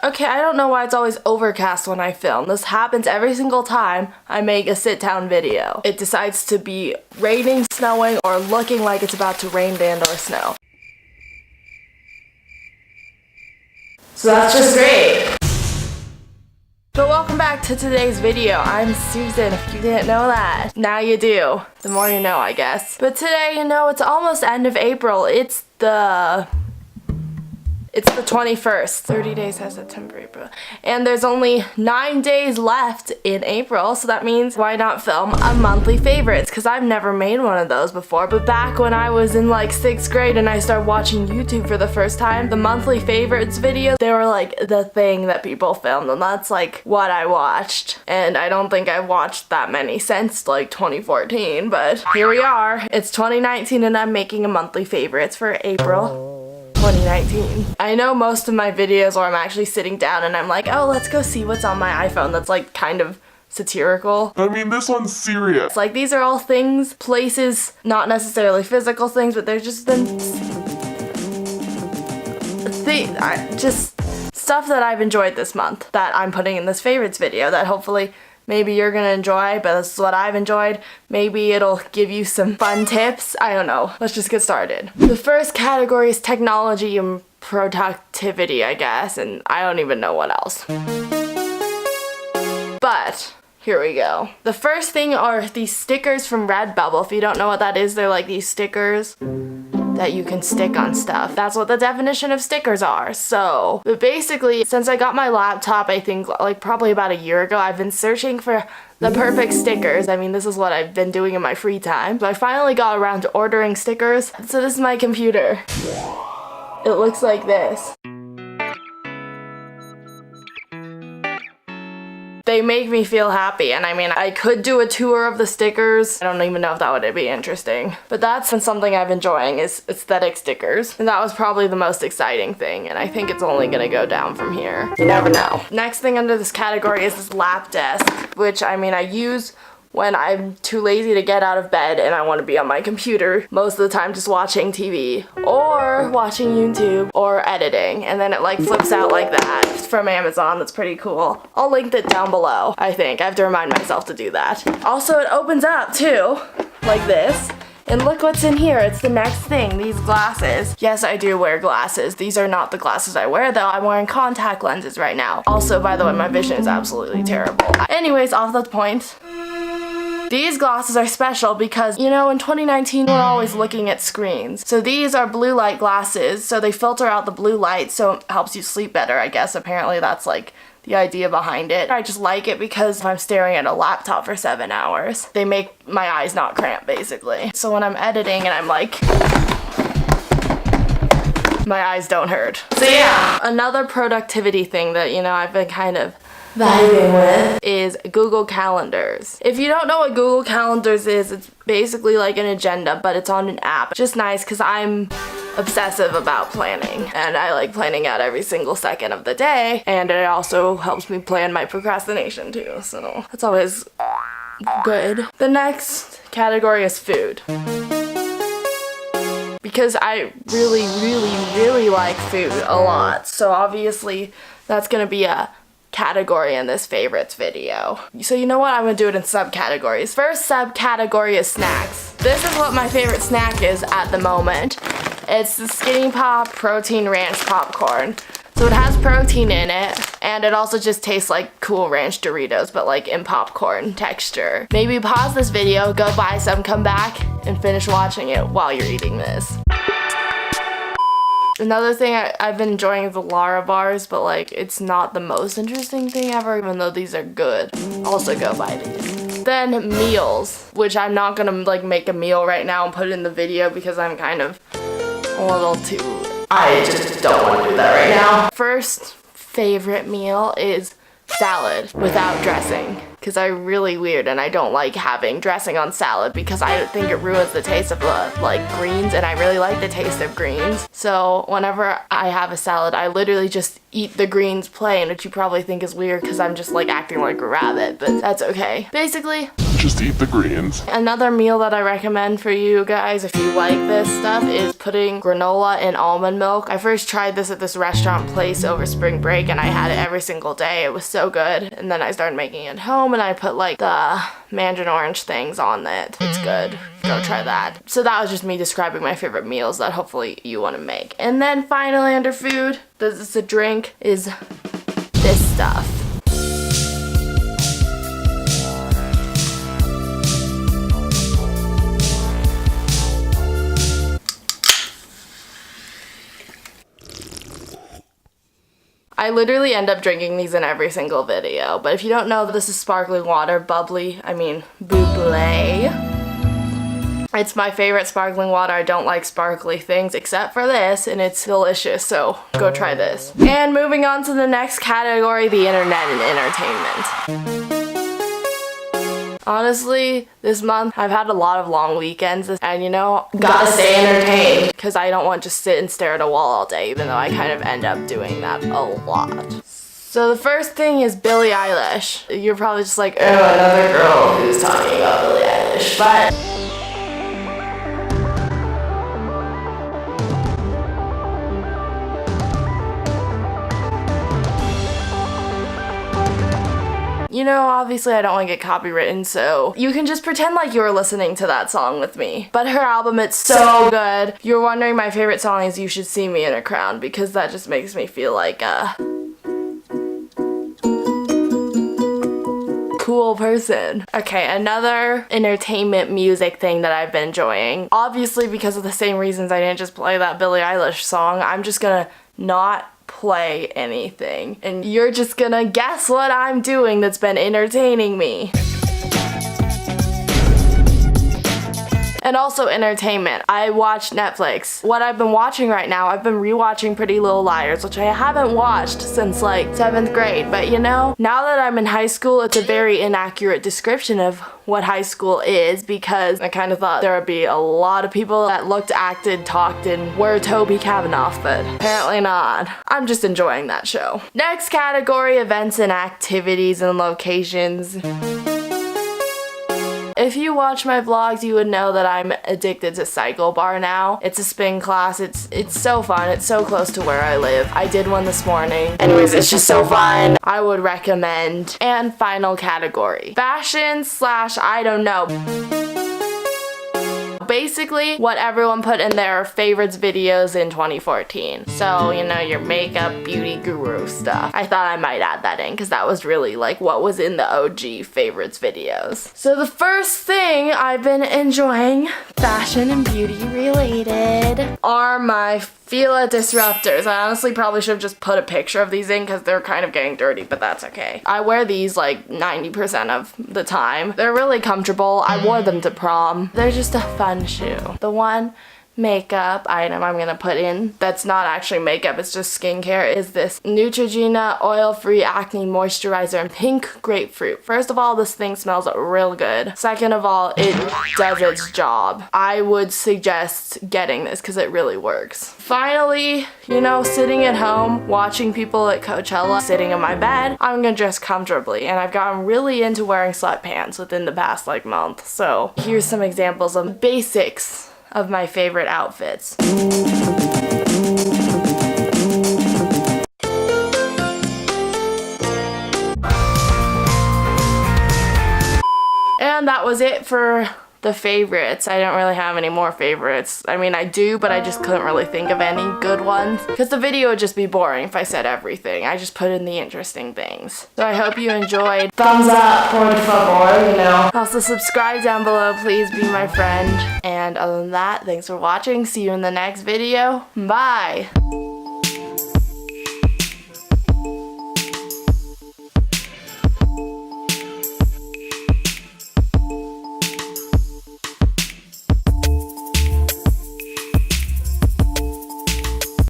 Okay, I don't know why it's always overcast when I film. This happens every single time I make a sit-down video. It decides to be raining, snowing, or looking like it's about to rain, and or snow. So that's just great. So welcome back to today's video. I'm Susan, if you didn't know that. Now you do. The more you know, I guess. But today, you know, it's almost end of April. It's the 21st. 30 days has September, April. And there's only 9 days left in April, so that means why not film a monthly favorites? Because I've never made one of those before. But back when I was in like 6th grade and I started watching YouTube for the first time, the monthly favorites videos, they were like the thing that people filmed, and that's like what I watched. And I don't think I've watched that many since like 2014, but here we are. It's 2019 and I'm making a monthly favorites for April 2019. I know most of my videos where I'm actually sitting down and I'm like, oh, let's go see what's on my iPhone, that's like kind of satirical. I mean, this one's serious. It's like, these are all things, places, not necessarily physical things, but they're just just stuff that I've enjoyed this month that I'm putting in this favorites video that hopefully maybe you're gonna enjoy, but this is what I've enjoyed. Maybe it'll give you some fun tips. I don't know. Let's just get started. The first category is technology and productivity, I guess, and I don't even know what else. But here we go. The first thing are these stickers from Redbubble. If you don't know what that is, they're like these stickers that you can stick on stuff. That's what the definition of stickers are. So, but basically, since I got my laptop, I think like probably about a year ago, I've been searching for the perfect stickers. I mean, this is what I've been doing in my free time. So I finally got around to ordering stickers. So this is my computer. It looks like this. They make me feel happy, and I mean, I could do a tour of the stickers. I don't even know if that would be interesting. But that's been something I've been enjoying, is aesthetic stickers. And that was probably the most exciting thing, and I think it's only gonna go down from here. You never know. Next thing under this category is this lap desk, which I mean, I use when I'm too lazy to get out of bed and I want to be on my computer most of the time just watching TV or watching YouTube or editing, and then it like flips out like that. It's from Amazon. That's pretty cool. I'll link it down below. I think I have to remind myself to do that. Also, it opens up too, like this. And look what's in here. It's the next thing, these glasses. Yes, I do wear glasses. These are not the glasses I wear though. I'm wearing contact lenses right now. Also, by the way, my vision is absolutely terrible. Anyways, off the point. These glasses are special because, you know, in 2019, we're always looking at screens. So these are blue light glasses, so they filter out the blue light, so it helps you sleep better, I guess. Apparently that's like the idea behind it. I just like it because if I'm staring at a laptop for 7 hours, they make my eyes not cramp, basically. So when I'm editing and I'm like, my eyes don't hurt. So yeah, another productivity thing that, you know, I've been kind of vibing with is Google Calendars. If you don't know what Google Calendars is, it's basically like an agenda, but it's on an app. Just nice because I'm obsessive about planning, and I like planning out every single second of the day, and it also helps me plan my procrastination too, so that's always good. The next category is food. Because I really like food a lot, so obviously that's gonna be a category in this favorites video. So you know what? I'm gonna do it in subcategories. First subcategory is snacks. This is what my favorite snack is at the moment. It's the Skinny Pop Protein Ranch Popcorn. So it has protein in it, and it also just tastes like Cool Ranch Doritos, but like in popcorn texture. Maybe pause this video, go buy some, come back, and finish watching it while you're eating this. Another thing I've been enjoying is the Lara bars, but like it's not the most interesting thing ever, even though these are good. Also go buy these. Then meals, which I'm not gonna like make a meal right now and put it in the video because I'm kind of a little too, I just don't want to do that right now. First favorite meal is salad without dressing, because I'm really weird and I don't like having dressing on salad because I think it ruins the taste of the like greens, and I really like the taste of greens. So whenever I have a salad, I literally just eat the greens plain, which you probably think is weird because I'm just like acting like a rabbit, but that's okay. Basically, just eat the greens. Another meal that I recommend for you guys if you like this stuff is putting granola in almond milk. I first tried this at this restaurant place over spring break and I had it every single day. It was so good. And then I started making it at home and I put like the mandarin orange things on it. It's good. Go try that. So that was just me describing my favorite meals that hopefully you want to make. And then finally under food, this is a drink, is this stuff. I literally end up drinking these in every single video, but if you don't know, this is sparkling water, bubbly, bubbly. It's my favorite sparkling water. I don't like sparkly things except for this, and it's delicious, so go try this. And moving on to the next category, the internet and entertainment. Honestly, this month I've had a lot of long weekends and you know, gotta stay entertained because I don't want to just sit and stare at a wall all day, even though I kind of end up doing that a lot. So the first thing is Billie Eilish. You're probably just like, oh, another girl who's talking about Billie Eilish, but you know, obviously I don't want to get copywritten, so you can just pretend like you were listening to that song with me. But her album, it's so good. You're wondering my favorite song is You Should See Me in a Crown, because that just makes me feel like a cool person. Okay, another entertainment music thing that I've been enjoying. Obviously, because of the same reasons I didn't just play that Billie Eilish song, I'm just gonna not play anything and you're just gonna guess what I'm doing that's been entertaining me. And also entertainment. I watch Netflix. What I've been watching right now, I've been rewatching Pretty Little Liars, which I haven't watched since like 7th grade. But you know, now that I'm in high school, it's a very inaccurate description of what high school is, because I kind of thought there would be a lot of people that looked, acted, talked, and were Toby Kavanaugh, but apparently not. I'm just enjoying that show. Next category, events and activities and locations. If you watch my vlogs, you would know that I'm addicted to Cycle Bar now. It's a spin class. It's so fun. It's so close to where I live. I did one this morning. Anyways, it's just so fun. I would recommend. And final category, fashion / I don't know. Basically what everyone put in their favorites videos in 2014. So, you know, your makeup, beauty guru stuff. I thought I might add that in because that was really like what was in the OG favorites videos. So the first thing I've been enjoying, fashion and beauty related, are my Fila disruptors. I honestly probably should have just put a picture of these in because they're kind of getting dirty, but that's okay. I wear these like 90% of the time. They're really comfortable. I wore them to prom. They're just a fun shoe. The one makeup item I'm gonna put in that's not actually makeup, it's just skincare, is this Neutrogena oil-free acne moisturizer in pink grapefruit. First of all, this thing smells real good. Second of all, it does its job. I would suggest getting this because it really works. Finally, you know, sitting at home watching people at Coachella, sitting in my bed, I'm gonna dress comfortably, and I've gotten really into wearing sweatpants within the past like month. So here's some examples of basics of my favorite outfits. And that was it for the favorites. I don't really have any more favorites. I mean, I do, but I just couldn't really think of any good ones because the video would just be boring if I said everything. I just put in the interesting things. So I hope you enjoyed. Thumbs up, por favor, you know. Also subscribe down below, please be my friend. And other than that, thanks for watching. See you in the next video. Bye.